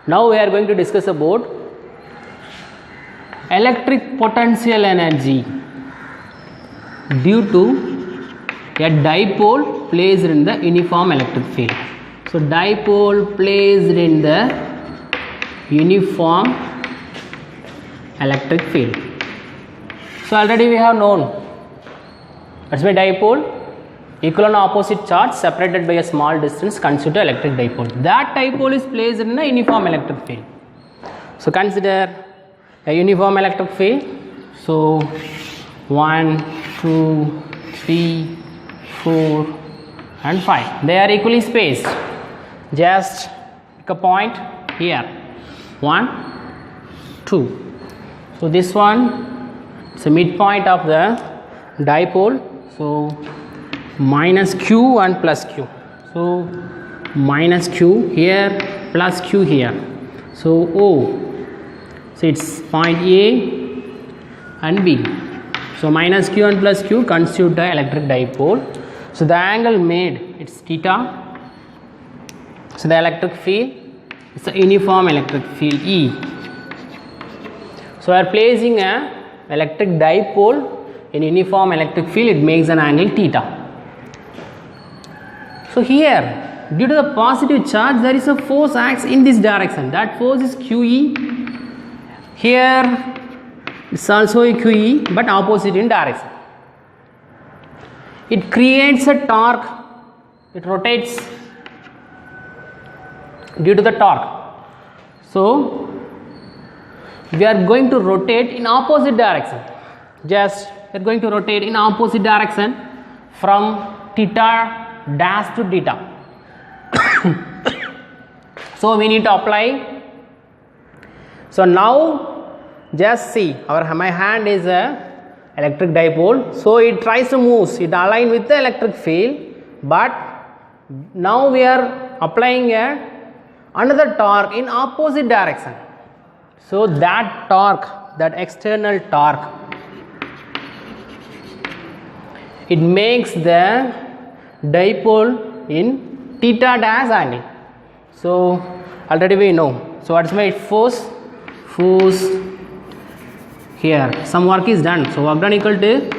Now we are going to discuss about electric potential energy due to a dipole placed in the uniform electric field. So dipole placed in the uniform electric field. So already we have known that's why dipole, equal and opposite charge separated by a small distance constitute electric dipole. That dipole is placed in a uniform electric field. So consider a uniform electric field. So 1, 2, 3, 4 and 5. They are equally spaced. Just pick a point here. 1, 2. So this one is the midpoint of the dipole. So minus q and plus q. So minus q here, plus q here. So O. So it's point A and B. So minus q and plus q constitute the electric dipole. So the angle made, it's theta. So the electric field is a uniform electric field E. So we are placing a electric dipole in uniform electric field, it makes an angle theta. So here, due to the positive charge, there is a force acts in this direction. That force is QE. Here, it's also a QE, but opposite in direction. It creates a torque. It rotates due to the torque. So we are going to rotate in opposite direction. Just we are going to rotate in opposite direction from theta dash to theta. So we need to apply. So now just see my hand is a electric dipole. So it tries to move. It align with the electric field. But now we are applying another torque in opposite direction. So that torque, that external torque, it makes the dipole in theta dash angle. So already we know. So what's my force? Force here. Some work is done. So work done equal to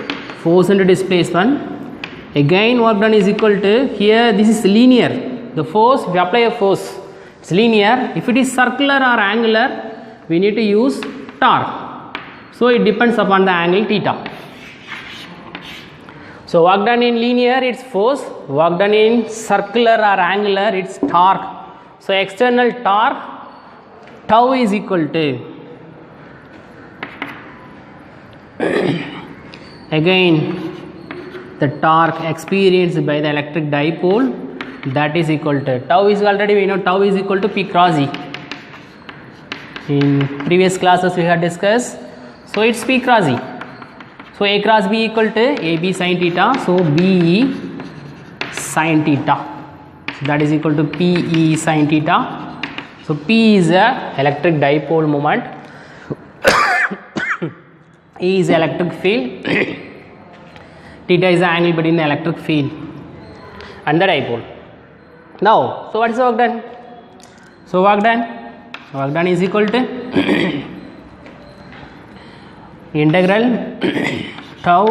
force into displacement. Again work done is equal to, here this is linear. The force, we apply a force, it's linear. If it is circular or angular, we need to use torque. So it depends upon the angle theta. So work done in linear, it's force. Work done in circular or angular, it's torque. So external torque, tau is equal to again the torque experienced by the electric dipole, that is equal to tau is already we know tau is equal to P cross E. In previous classes we had discussed. So it's P cross E. So A cross B equal to AB sin theta. So BE sin theta. So that is equal to PE sin theta. So P is a electric dipole moment. E is electric field. Theta is the angle between the electric field and the dipole. Now, so what is the work done? So work done is equal to integral tau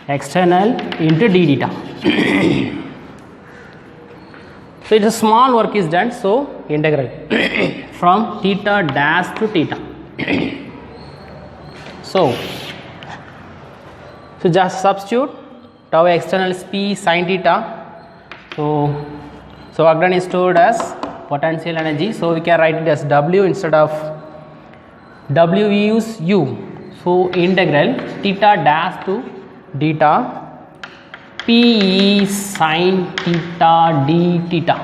external into d theta. So it's a small work is done. So integral from theta dash to theta. So just substitute tau external is P sin theta. So work done is stored as potential energy. So we can write it as W instead of W, we use U. So integral theta dash to theta P sin theta d theta.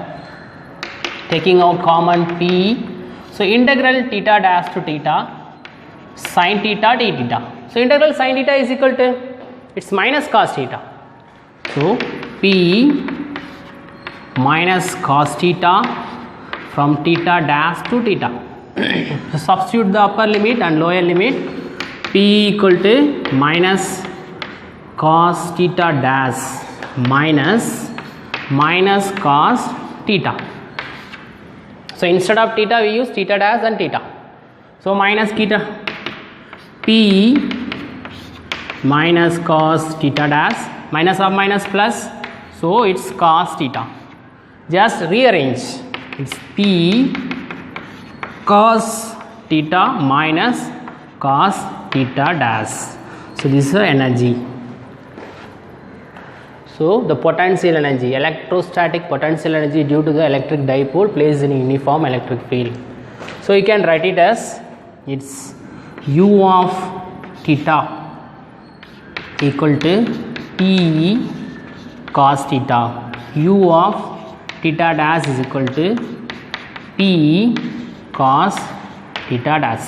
Taking out common P. So integral theta dash to theta sin theta d theta. So integral sin theta is equal to, it's minus cos theta. So P minus cos theta from theta dash to theta. So substitute the upper limit and lower limit. P equal to minus cos theta dash minus cos theta. So instead of theta we use theta dash and theta. So minus theta P minus cos theta dash, minus of minus plus, so it's cos theta. Just rearrange, it's P cos theta minus cos theta dash. So this is the energy. So the potential energy, electrostatic potential energy due to the electric dipole placed in uniform electric field. So you can write it as, it's u of theta equal to P cos theta, u of theta dash is equal to P cos theta dash.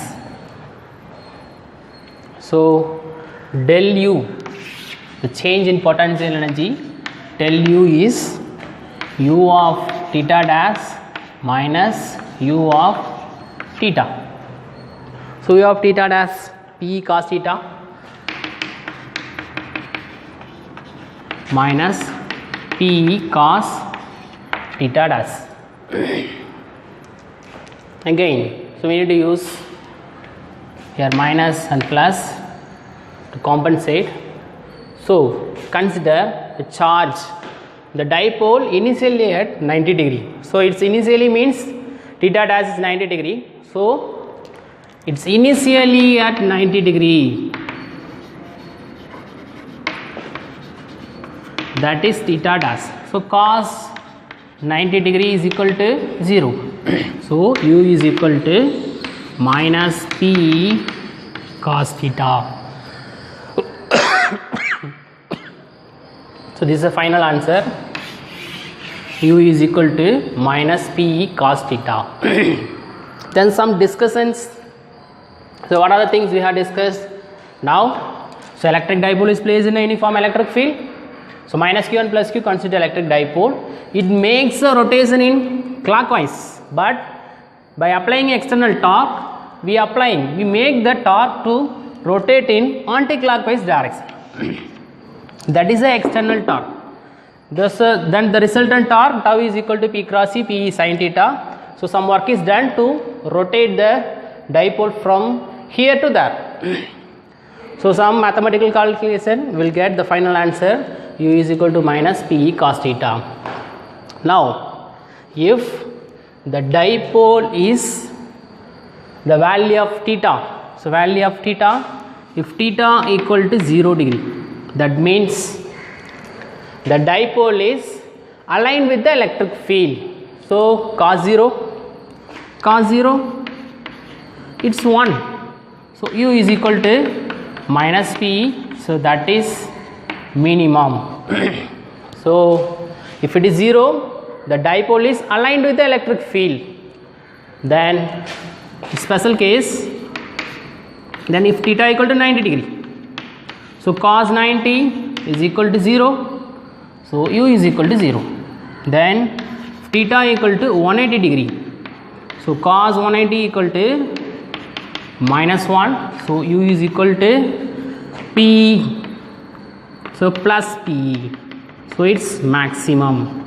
So del u, the change in potential energy, del u is u of theta dash minus u of theta. So u of theta dash P cos theta minus P cos theta dash. Again, so we need to use here minus and plus to compensate. So consider the charge, the dipole initially at 90 degree. So its initially means theta dash is 90 degree. So it's initially at 90 degree. That is theta dash. So cos 90 degree is equal to 0. So u is equal to minus P cos theta. So this is the final answer. U is equal to minus P cos theta. Then some discussions. So what are the things we have discussed now? So electric dipole is placed in a uniform electric field. So minus q and plus q consider electric dipole. It makes a rotation in clockwise, but by applying external torque, we make the torque to rotate in anti-clockwise direction. That is the external torque. Then the resultant torque tau is equal to P cross E, P sin theta. So some work is done to rotate the dipole from here to there. So some mathematical calculation will get the final answer, u is equal to minus P cos theta. Now if the dipole is the value of theta, so value of theta, if theta equal to 0 degree, that means the dipole is aligned with the electric field. So cos 0, it's 1. So u is equal to minus P, so that is minimum. So if it is 0, the dipole is aligned with the electric field. Then special case, then if theta equal to 90 degree, so cos 90 is equal to 0, so u is equal to 0. Then theta equal to 180 degree, so cos 180 equal to minus 1, so u is equal to P, so plus P, so it's maximum.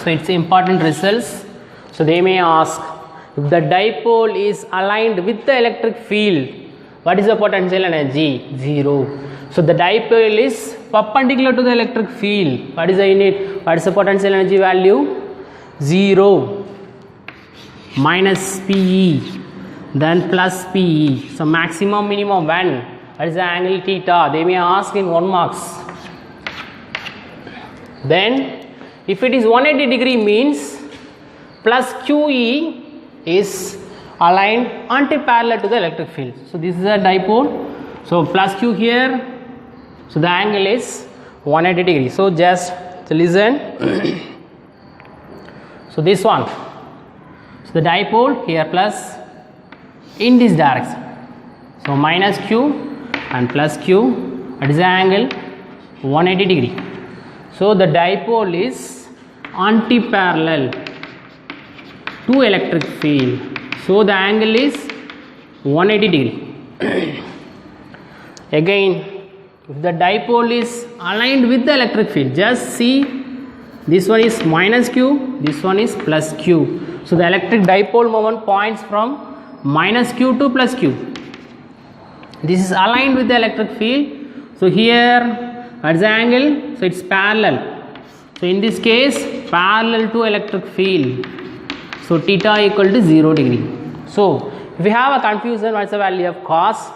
So it's important results. So they may ask, if the dipole is aligned with the electric field, what is the potential energy? 0. So the dipole is perpendicular to the electric field. What is the unit? What is the potential energy value? 0. Minus PE, then plus PE. So maximum, minimum when? What is the angle theta? They may ask in 1 marks. Then if it is 180 degree means plus QE is aligned anti-parallel to the electric field. So this is a dipole. So plus Q here. So the angle is 180 degree. So just listen. So this one. So the dipole here plus in this direction. So minus Q and plus Q. What is the angle? 180 degree. So the dipole is anti-parallel to electric field. So the angle is 180 degree. Again, if the dipole is aligned with the electric field, just see, this one is minus Q, this one is plus Q. So the electric dipole moment points from minus q to plus q. This is aligned with the electric field. So here what's the angle? So it's parallel. So in this case parallel to electric field. So theta equal to 0 degree. So if you have a confusion, what's the value of cos?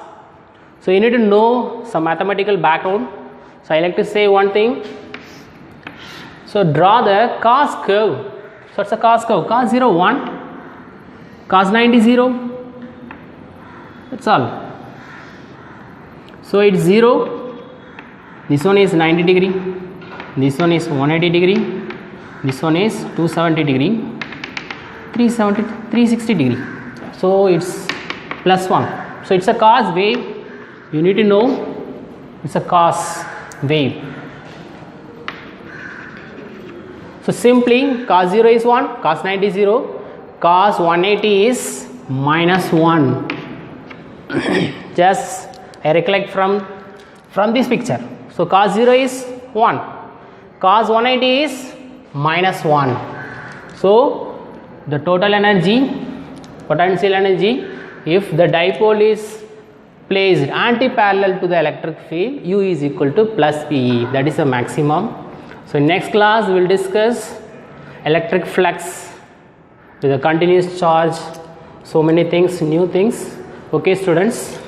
So you need to know some mathematical background. So I like to say one thing. So draw the cos curve. So what's a cos curve? Cos 0 1, cos 90 0. That's all. So it's 0. This one is 90 degree. This one is 180 degree. This one is 270 degree. 360 degree. So it's plus 1. So it's a cos wave. You need to know it's a cos wave. So simply cos 0 is 1, cos 90 is 0, cos 180 is minus 1. Just I recollect from this picture. So cos 0 is 1, cos 180 is minus 1. So the total energy, potential energy, if the dipole is placed anti-parallel to the electric field, U is equal to plus PE, that is the maximum. So in next class we will discuss electric flux with a continuous charge, so many things, new things. Okay students.